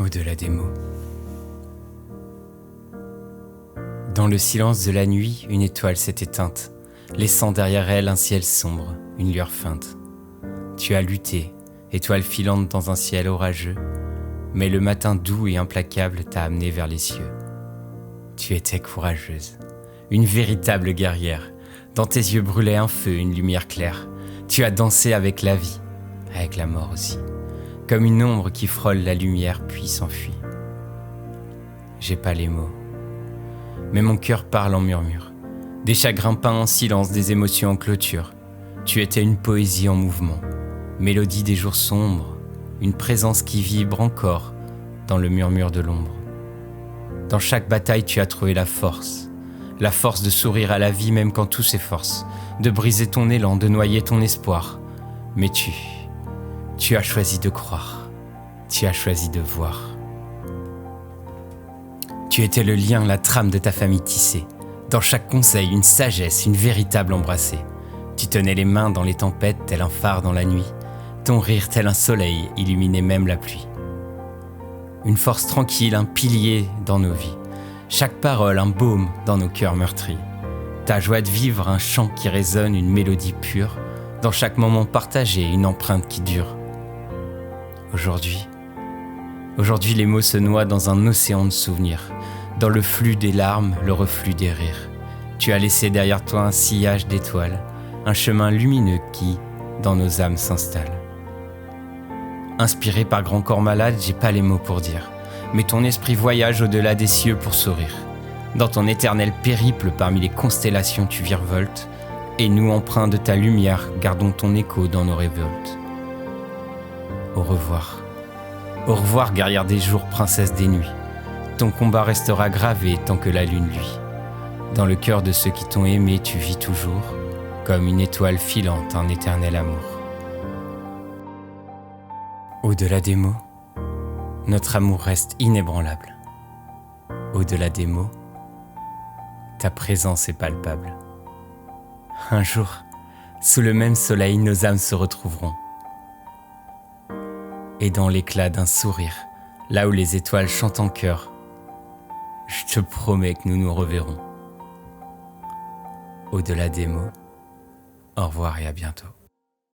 Au-delà des mots. Dans le silence de la nuit, une étoile s'est éteinte, laissant derrière elle un ciel sombre, une lueur feinte. Tu as lutté, étoile filante dans un ciel orageux, mais le matin doux et implacable t'a amené vers les cieux. Tu étais courageuse, une véritable guerrière. Dans tes yeux brûlait un feu, une lumière claire. Tu as dansé avec la vie, avec la mort aussi, comme une ombre qui frôle la lumière puis s'enfuit. J'ai pas les mots, mais mon cœur parle en murmure. Des chagrins peints en silence, des émotions en clôture. Tu étais une poésie en mouvement, mélodie des jours sombres, une présence qui vibre encore dans le murmure de l'ombre. Dans chaque bataille, tu as trouvé la force de sourire à la vie même quand tout s'efforce, de briser ton élan, de noyer ton espoir. Mais tu as choisi de croire, tu as choisi de voir. Tu étais le lien, la trame de ta famille tissée. Dans chaque conseil, une sagesse, une véritable embrassée. Tu tenais les mains dans les tempêtes, tel un phare dans la nuit. Ton rire, tel un soleil, illuminait même la pluie. Une force tranquille, un pilier dans nos vies. Chaque parole, un baume dans nos cœurs meurtris. Ta joie de vivre, un chant qui résonne, une mélodie pure. Dans chaque moment partagé, une empreinte qui dure. Aujourd'hui, les mots se noient dans un océan de souvenirs. Dans le flux des larmes, le reflux des rires. Tu as laissé derrière toi un sillage d'étoiles, un chemin lumineux qui, dans nos âmes, s'installe. Inspiré par Grand Corps Malade, j'ai pas les mots pour dire, mais ton esprit voyage au-delà des cieux pour sourire. Dans ton éternel périple, parmi les constellations tu virevoltes, et nous, empreints de ta lumière, gardons ton écho dans nos révoltes. Au revoir. Au revoir, guerrière des jours, princesse des nuits. Ton combat restera gravé tant que la lune luit. Dans le cœur de ceux qui t'ont aimé, tu vis toujours, comme une étoile filante, un éternel amour. Au-delà des mots, notre amour reste inébranlable. Au-delà des mots, ta présence est palpable. Un jour, sous le même soleil, nos âmes se retrouveront. Et dans l'éclat d'un sourire, là où les étoiles chantent en chœur, je te promets que nous nous reverrons. Au-delà des mots, au revoir et à bientôt.